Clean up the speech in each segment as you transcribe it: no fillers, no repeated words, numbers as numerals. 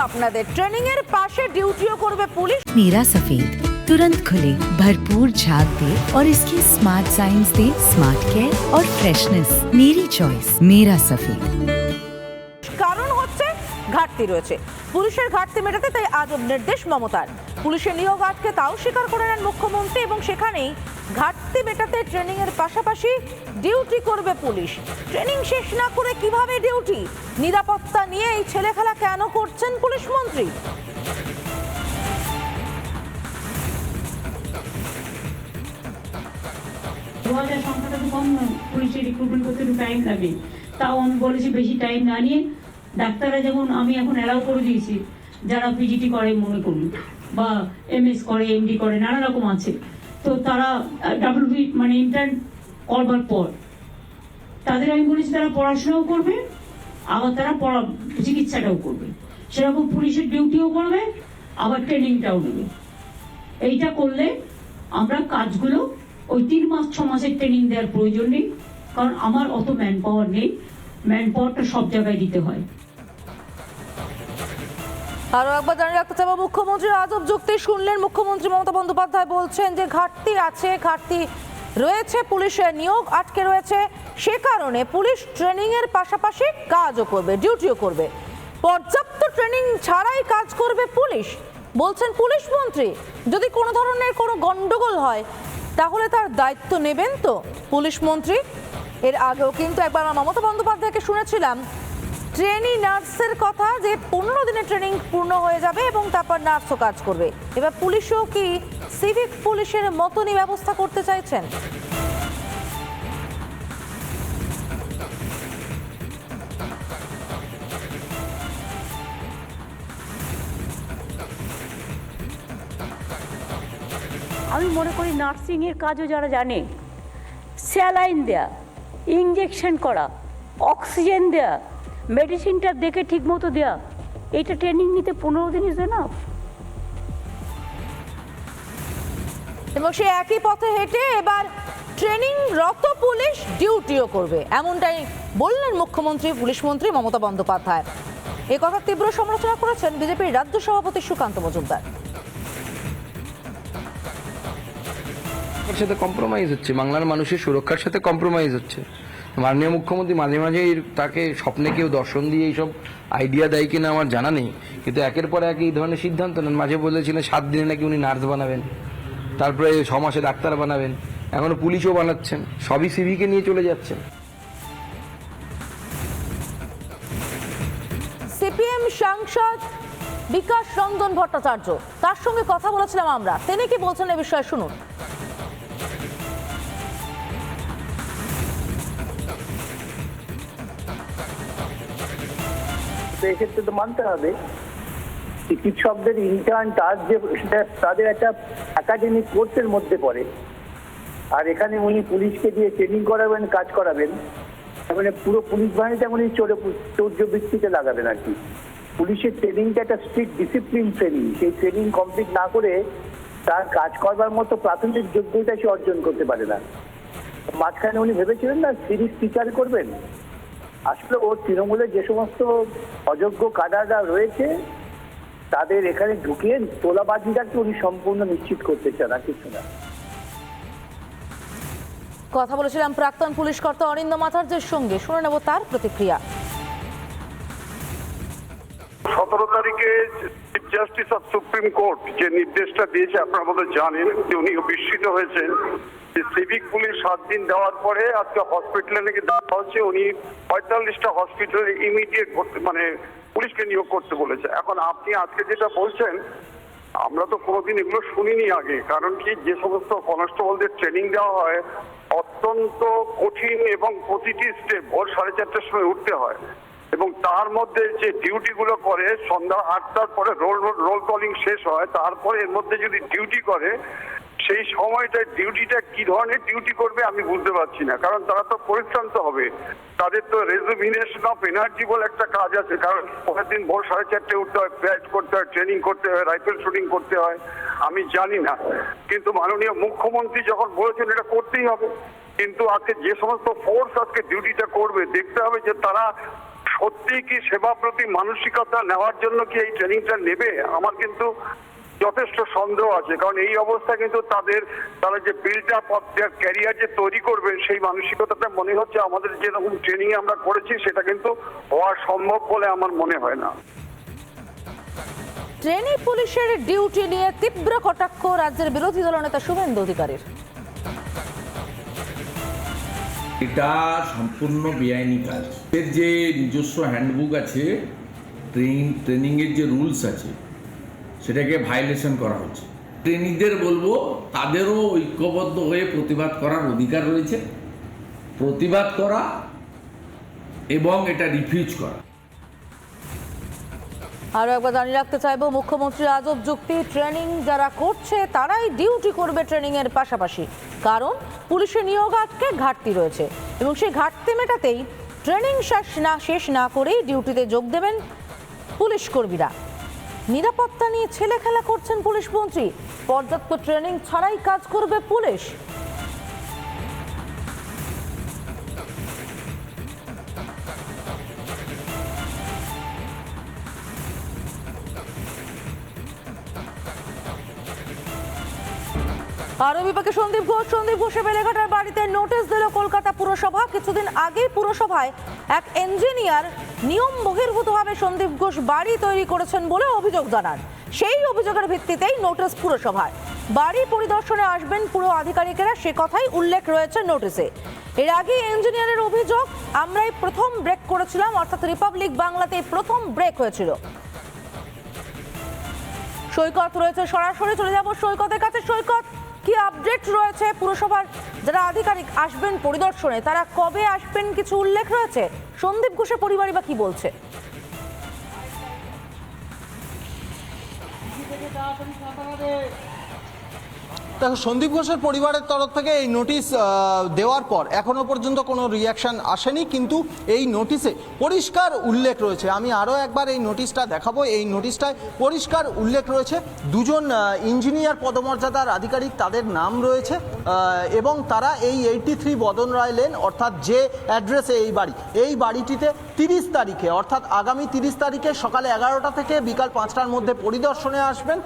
আপনাদের ট্রেনিং এর পাশে ডিউটিও করবে পুলিশ। नीरा सफेद तुरंत खुले, भरपूर झाग दे और इसकी स्मार्ट साइंस दे स्मार्ट केयर और फ्रेशनेस। मेरी चॉइस मेरा सफेद। কারণ হচ্ছে ঘাটতি রয়েছে, পুলিশের ঘাটতি মেটাতে তাই আজব নির্দেশ মমতার। পুলিশের নিয়োগ আটকে তাও স্বীকার করে নেন মুখ্যমন্ত্রী এবং সেখানেই ঘাটতি মেটাতে ট্রেনিং এর পাশাপাশি ডিউটি করবে পুলিশ। ট্রেনিং শেষ না করে কিভাবে ডিউটি? নিরাপত্তা নিয়ে এই ছেলেখেলা কেন করছেন পুলিশ মন্ত্রী? সংখ্যাটা তো কম নয়, পুলিশের রিক্রুটমেন্ট করতে একটু টাইম লাগে। তাও আমি বলেছি বেশি টাইম না নিয়ে ডাক্তাররা যেমন আমি এখন অ্যালাউ করে দিয়েছি, যারা পিজিটি করে মনে করুন বা এমএস করে এমডি করে নানা রকম আছে, তো তারা ডাব্লিউবি মানে ইন্টার্ন করবার পর তাদের আমি বলেছি তারা পড়াশোনাও করবে, আবার তারা চিকিৎসাটাও করবে, সেরকম পুলিশের ডিউটিও করবে, আবার ট্রেনিংটাও নেবে। এইটা করলে আমরা কাজগুলো ওই 3 মাস 6 মাসের ট্রেনিং দেওয়ার প্রয়োজন নেই, কারণ আমার অত ম্যান পাওয়ার নেই, ম্যান পাওয়ারটা সব জায়গায় দিতে হয়। আরো একবার জানিয়ে রাখতে চাইবো, মুখ্যমন্ত্রীর আজব যুক্তি শুনলেন। মুখ্যমন্ত্রী মমতা বন্দ্যোপাধ্যায় বলছেন যে ঘাটতি আছে, ঘাটতি রয়েছে, পুলিশের নিয়োগ আটকে রয়েছে, সে কারণে পুলিশ ট্রেনিং এর পাশাপাশি কাজও করবে, ডিউটিও করবে। পর্যাপ্ত ট্রেনিং ছাড়াই কাজ করবে পুলিশ, বলছেন পুলিশ মন্ত্রী। যদি কোনো ধরনের কোনো গন্ডগোল হয় তাহলে তার দায়িত্ব নেবেন তো পুলিশ মন্ত্রী? এর আগেও কিন্তু একবার আমরা মমতা বন্দ্যোপাধ্যায়কে শুনেছিলাম ট্রেনি নার্সের কথা, যে 15 দিনের ট্রেনিং পূর্ণ হয়ে যাবে এবং তারপর নার্সও কাজ করবে। এবার পুলিশও কি সিভিক পুলিশের মতনই ব্যবস্থা করতে চাইছেন? আমি মনে করি নার্সিংয়ের কাজও যারা জানে, স্যালাইন দেয়া, ইঞ্জেকশন করা, অক্সিজেন দেয়া, মেডিসিনটা দেখে ঠিক মতো দেয়া, এইটা ট্রেনিং নিতে 15 দিন ইজ এনাফ। এবং সে একই পথে হেঁটে এবার ট্রেনিং রত পুলিশ ডিউটিও করবে, এমনটাই বললেন মুখ্যমন্ত্রী পুলিশ মন্ত্রী মমতা বন্দ্যোপাধ্যায়। এ কথা তীব্র সমালোচনা করেছেন বিজেপির রাজ্য সভাপতি সুকান্ত মজুমদার। সাথে কম্প্রোমাইজ হচ্ছে, বাংলার মানুষের সুরক্ষার সাথে কম্প্রোমাইজ হচ্ছে। মাননীয় মুখ্যমন্ত্রী মাঝে মাঝে তাকে স্বপ্নে কেউ দর্শন দিয়ে এইসব আইডিয়া দেয় কিনা আমার জানা নেই, কিন্তু একের পর এক এই ধরনের সিদ্ধান্ত নেন। মাঝে বলেছিলেন 7 দিনে নাকি উনি নার্স বানাবেন, তারপরে 6 মাসে ডাক্তার বানাবেন, এখনো পুলিশও বানাচ্ছেন, সবই সিভিকে নিয়ে চলে যাচ্ছেন। সিপিএম সাংসদ বিকাশ রঞ্জন ভট্টাচার্য, তার সঙ্গে কথা বলেছিলাম আমরা, তিনি কি বলছেন এ বিষয়ে শুনুন। এক্ষেত্রে তো মানতে হবে চিকিৎসকদের ইন্টার্ন টাস্ক যে সেটা তাদের একটা একাডেমিক কোর্সের মধ্যে পড়ে, আর এখানে উনি পুলিশকে দিয়ে ট্রেনিং করাবেন, কাজ করাবেন, মানে পুরো পুলিশ বাহিনীটা উনি চৌর্যবৃত্তিতে লাগাবেন আর কি। পুলিশের ট্রেনিংটা একটা স্ট্রিক্ট ডিসিপ্লিন ট্রেনিং, সেই ট্রেনিং কমপ্লিট না করে তার কাজ করবার মতো প্রাথমিক যোগ্যতা সে অর্জন করতে পারে না। মাঝখানে উনি ভেবেছিলেন না সিরিজ টিচার করবেন, আসলে ওর তৃণমূলের যে সমস্ত অযোগ্য কাডাররা রয়েছে তাদের এখানে ঢুকিয়ে তোলাবাজিটাকে উনি সম্পূর্ণ নিশ্চিত করতে চান, আর কিছু না। কথা বলেছিলাম প্রাক্তন পুলিশ কর্তা অরিন্দম আচার্যের সঙ্গে, শুনে নেব তার প্রতিক্রিয়া। 17 তারিখে chief justice of supreme court যে নির্দেশটা দিয়েছে আপনারা বোধহয় জানেন, যে উনি বিস্মিত হয়েছেন যে সিভিক পুলিশ 7 দিন দেওয়ার পরে আজকে হসপিটালে নাকি দেওয়া হচ্ছে, উনি 45টা হসপিটালে ইমিডিয়েট মানে পুলিশকে নিয়োগ করতে বলেছে। এখন আপনি আজকে যেটা বলছেন, আমরা তো কোনোদিন এগুলো শুনিনি আগে। কারণ কি, যে সমস্ত কনস্টেবলদের ট্রেনিং দেওয়া হয় অত্যন্ত কঠিন এবং প্রতিটি স্টেপ ভোর 4:30টার সময় উঠতে হয়, এবং তার মধ্যে যে ডিউটিগুলো করে সন্ধ্যা 8টার পরে রোল কলিং শেষ হয়, তারপরে এর মধ্যে যদি ডিউটি করে সেই সময়টা ডিউটিটা কি ধরনের ডিউটি করবে আমি বুঝতে পারছি না। কারণ তারা তো পরিশ্রান্ত হবে, তাদের তো রেজুভিনেশন অফ এনার্জি বলে একটা কাজ আছে। কারণ পরের দিন ভোর 4:30টায় উঠতে হয়, প্যাড করতে হয়, ট্রেনিং করতে হয়, রাইফেল শুটিং করতে হয়, আমি জানি না। কিন্তু মাননীয় মুখ্যমন্ত্রী যখন বলেছেন এটা করতেই হবে, কিন্তু আজকে যে সমস্ত ফোর্স আজকে ডিউটিটা করবে দেখতে হবে যে তারা সত্যি কি সেবাপ্রতি মানসিকতা নেওয়ার জন্য কি এই ট্রেনিংটা নেবে? আমার কিন্তু যথেষ্ট সন্দেহ আছে, কারণ এই অবস্থা কিন্তু তারা যে build up of their career যে তৈরি করবেন সেই মানসিকতাটা মনে হচ্ছে আমাদের যেরকম ট্রেনিং আমরা করেছি সেটা কিন্তু হওয়া সম্ভব বলে আমার মনে হয় না। ট্রেনি পুলিশের ডিউটি নিয়ে তীব্র কটাক্ষ রাজ্যের বিরোধী দলনেতা শুভেন্দু অধিকারীর। এটা সম্পূর্ণ বেআইনি কাজ। এর যে নিজস্ব হ্যান্ডবুক আছে, ট্রেনিংয়ের যে রুলস আছে সেটাকে ভায়োলেশন করা হচ্ছে। ট্রেনিংদের বলবো তাদেরও ঐক্যবদ্ধ হয়ে প্রতিবাদ করার অধিকার রয়েছে, প্রতিবাদ করা এবং এটা রিফিউজ করা। আরো একবার জানিয়ে রাখতে চাইবো, মুখ্যমন্ত্রীর আজব যুক্তি, ট্রেনিং যারা করছে তারাই ডিউটি করবে ট্রেনিং এর পাশাপাশি, কারণ পুলিশের নিয়োগ আটকে ঘাটতি রয়েছে এবং সেই ঘাটতি মেটাতেই ট্রেনিং শেষ না করেই ডিউটিতে যোগ দেবেন পুলিশ কর্মীরা। নিরাপত্তা নিয়ে ছেলে খেলা করছেন পুলিশ মন্ত্রী, পর্যাপ্ত ট্রেনিং ছাড়াই কাজ করবে পুলিশ। আরো বিপাকে সন্দীপ ঘোষের বেলেঘাটার বাড়িতে নোটিশ দিল কলকাতা পুরসভা। কিছুদিন আগেই পুরসভায় এক ইঞ্জিনিয়ার নিয়ম বহির্ভূতভাবে সন্দীপ ঘোষ বাড়ি তৈরি করেছেন বলে অভিযোগ জানান। সেই অভিযোগের ভিত্তিতেই নোটিশ পুরসভায়। বাড়ি পরিদর্শনে আসবেন পুরো আধিকারিকেরা, সে কথাই উল্লেখ রয়েছে নোটিশে। এর আগে ইঞ্জিনিয়ারের অভিযোগ, আমরাই প্রথম ব্রেক করেছিলাম, অর্থাৎ রিপাবলিক বাংলাতে প্রথম ব্রেক হয়েছিল। সৈকত রয়েছে সরাসরি, চলে যাব সৈকতের কাছে। সৈকত, কি আপডেট রয়েছে? পুরসভার যারা আধিকারিক আসবেন পরিদর্শনে তারা কবে আসবেন কিছু উল্লেখ রয়েছে? সন্দীপ ঘোষের পরিবারই বা কি বলছে? দেখো, সন্দীপ ঘোষের পরিবারের তরফ থেকে এই নোটিশ দেওয়ার পর এখনো পর্যন্ত কোনো রিয়াকশন আসেনি, কিন্তু এই নোটিশে পরিষ্কার উল্লেখ রয়েছে। আমি আরও একবার এই নোটিশটা দেখাবো। এই নোটিশটায় পরিষ্কার উল্লেখ রয়েছে দুজন ইঞ্জিনিয়ার পদমর্যাদার আধিকারিক, তাদের নাম রয়েছে এবং তারা এই 83 বদন রায় লেন, অর্থাৎ যে অ্যাড্রেসে এই বাড়িটিতে 30 তারিখে অর্থাৎ আগামী 30 তারিখে সকালে 11টা থেকে বিকাল 5টার মধ্যে পরিদর্শনে আসবেন।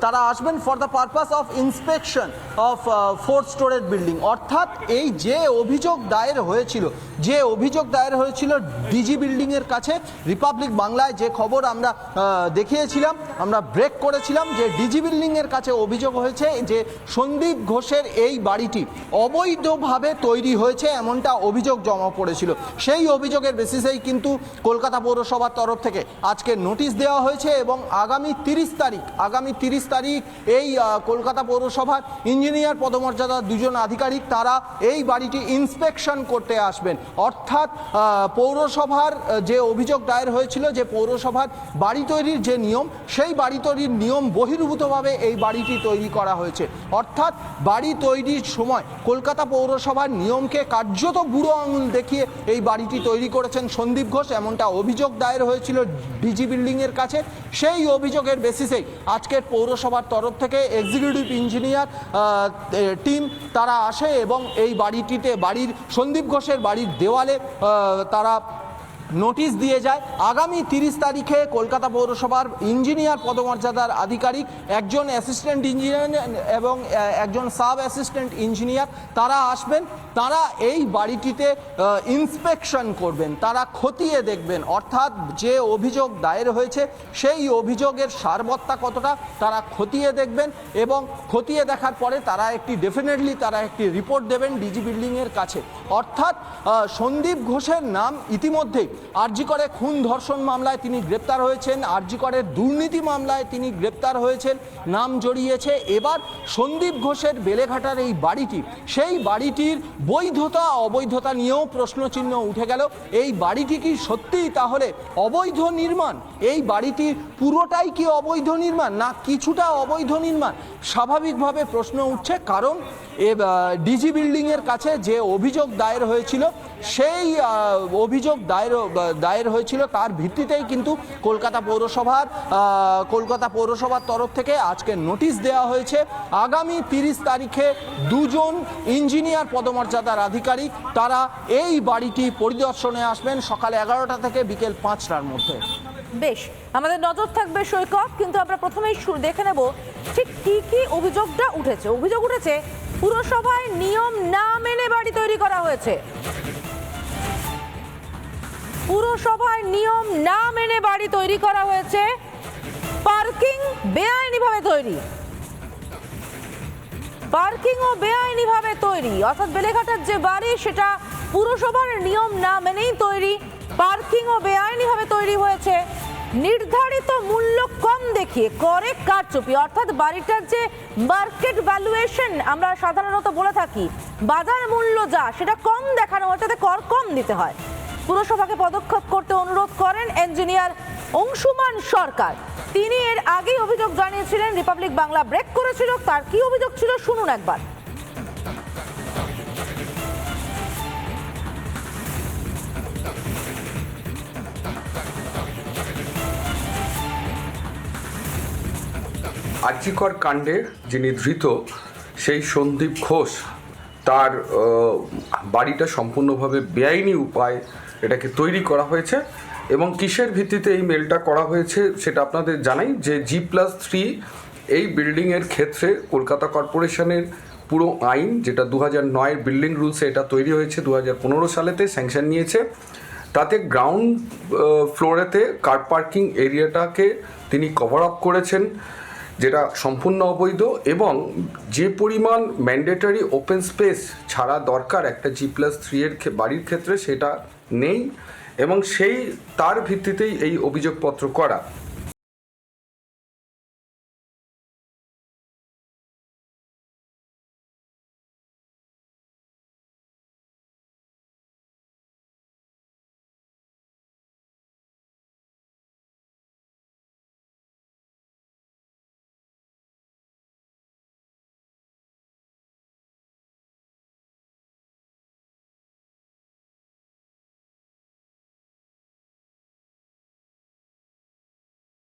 তারা আসবেন for the purpose of inspection of 4 storeyed building. অর্থাৎ এই যে অভিযোগ দায়ের হয়েছিল ডিজি বিল্ডিং এর কাছে, রিপাবলিক বাংলায় যে খবর আমরা দেখিয়েছিলাম, আমরা ব্রেক করেছিলাম, যে ডিজি বিল্ডিং এর কাছে অভিযোগ হয়েছে যে সন্দীপ ঘোষের এই বাড়িটি অবৈধভাবে তৈরি হয়েছে, এমনটা অভিযোগ জমা পড়েছিল। সেই অভিযোগের বেসিসেই কিন্তু কলকাতা পৌরসভার তরফ থেকে আজকে নোটিশ দেওয়া হয়েছে এবং আগামী 30 তারিখ এই কলকাতা পৌরসভার ইঞ্জিনিয়ার পদমর্যাদার দুজন আধিকারিক তারা এই বাড়িটি ইন্সপেকশন করতে আসবেন। অর্থাৎ পৌরসভার যে অভিযোগ দায়ের হয়েছিল যে পৌরসভার বাড়ি তৈরির যে নিয়ম, সেই বাড়ি তৈরির নিয়ম বহির্ভূতভাবে এই বাড়িটি তৈরি করা হয়েছে। অর্থাৎ বাড়ি তৈরির সময় কলকাতা পৌরসভার নিয়মকে কার্যত বুড়ো আঙুল দেখিয়ে এই বাড়িটি তৈরি করেছেন সন্দীপ ঘোষ, এমনটা অভিযোগ দায়ের হয়েছিল ডিজি বিল্ডিংয়ের কাছে। সেই অভিযোগের বেসিসেই আজকের পৌরসভার তরফ থেকে এক্সিকিউটিভ ইঞ্জিনিয়ার টিম তারা আসে এবং এই সন্দীপ ঘোষের বাড়ির দেওয়ালে তারা নোটিশ দিয়ে যায়। আগামী 30 তারিখে কলকাতা পৌরসভার ইঞ্জিনিয়ার পদমর্যাদার আধিকারিক, একজন অ্যাসিস্ট্যান্ট ইঞ্জিনিয়ার এবং একজন সাব অ্যাসিস্ট্যান্ট ইঞ্জিনিয়ার তারা আসবেন। তারা এই বাড়িটিতে ইন্সপেকশন করবেন, তারা খতিয়ে দেখবেন। অর্থাৎ যে অভিযোগ দায়ের হয়েছে সেই অভিযোগের সারবত্তা কতটা তারা খতিয়ে দেখবেন এবং খতিয়ে দেখার পরে তারা একটি রিপোর্ট দেবেন ডিজি বিল্ডিংয়ের কাছে। অর্থাৎ সন্দীপ ঘোষের নাম ইতিমধ্যেই আরজি করে খুন ধর্ষণ মামলায় তিনি গ্রেপ্তার হয়েছেন, আরজি করে দুর্নীতি মামলায় তিনি গ্রেপ্তার হয়েছেন, নাম জড়িয়েছে। এবার সন্দীপ ঘোষের বেলেঘাটার এই বাড়িটি, সেই বাড়িটির বৈধতা অবৈধতা নিয়েও প্রশ্নচিহ্ন উঠে গেল। এই বাড়িটি কি সত্যিই তাহলে অবৈধ নির্মাণ? এই বাড়িটি পুরোটাই কি অবৈধ নির্মাণ, না কিছুটা অবৈধ নির্মাণ? স্বাভাবিকভাবে প্রশ্ন উঠছে, কারণ ডিজি বিল্ডিংয়ের কাছে যে অভিযোগ দায়ের হয়েছিল সেই অভিযোগ দায়ের হয়েছিল তার ভিত্তিতেই কিন্তু কলকাতা পৌরসভার তরফ থেকে আজকে নোটিশ দেওয়া হয়েছে। আগামী 30 তারিখে দুজন ইঞ্জিনিয়ার পদমর্যাদা মর্যাদার আধিকারিক তারা এই বাড়িটি পরিদর্শনে আসবেন সকাল 11টা থেকে বিকেল 5টার মধ্যে। বেশ, আমাদের নজর থাকবে সৈকত, কিন্তু আমরা প্রথমেই দেখে নেব ঠিক কি কি অভিযোগটা উঠেছে। অভিযোগ উঠেছে পুরসভায় নিয়ম না মেনে বাড়ি তৈরি করা হয়েছে। পুরসভায় নিয়ম না মেনে বাড়ি তৈরি করা হয়েছে, পার্কিং বেআইনিভাবে তৈরি, পার্কিংও বেআইনিভাবে তৈরি, অর্থাৎ বেলেঘাটার যে বাড়ি সেটা পুরসভার নিয়ম না মেনেই তৈরি, পার্কিংও বেআইনিভাবে তৈরি হয়েছে, নির্ধারিত মূল্য কম দেখিয়ে করে কারচুপি, অর্থাৎ বাড়িটার যে মার্কেট ভ্যালুয়েশন আমরা সাধারণত বলে থাকি, বাজার মূল্য যা সেটা কম দেখানো হয়, যাতে কর কম দিতে হয়। পুরসভাকে পদক্ষেপ করতে অনুরোধ করেন ইঞ্জিনিয়ার অংশুমান সরকার। তিনি এর আগেই অভিযোগ জানিয়েছিলেন, রিপাবলিক বাংলা ব্রেক করেছিল। তার কি অভিযোগ ছিল শুনুন একবার। আর্যিকর কাণ্ডে যিনি ধৃত সেই সন্দীপ ঘোষ, তার বাড়িটা সম্পূর্ণভাবে বেআইনি উপায় এটাকে তৈরি করা হয়েছে। এবং কিসের ভিত্তিতে এই মেলটা করা হয়েছে সেটা আপনাদের জানাই যে G+3 এই বিল্ডিংয়ের ক্ষেত্রে কলকাতা কর্পোরেশনের পুরো আইন, যেটা 2009-এর বিল্ডিং রুলসে এটা তৈরি হয়েছে, 2015 সালেতে স্যাংশন নিয়েছে, তাতে গ্রাউন্ড ফ্লোরেতে কার পার্কিং এরিয়াটাকে তিনি কভার আপ করেছেন, যেটা সম্পূর্ণ অবৈধ। এবং যে পরিমাণ ম্যান্ডেটরি ওপেন স্পেস ছাড়া দরকার একটা G+3 এর বাড়ির ক্ষেত্রে সেটা নেই, এবং তার ভিত্তিতেই এই অভিযোগপত্র করা।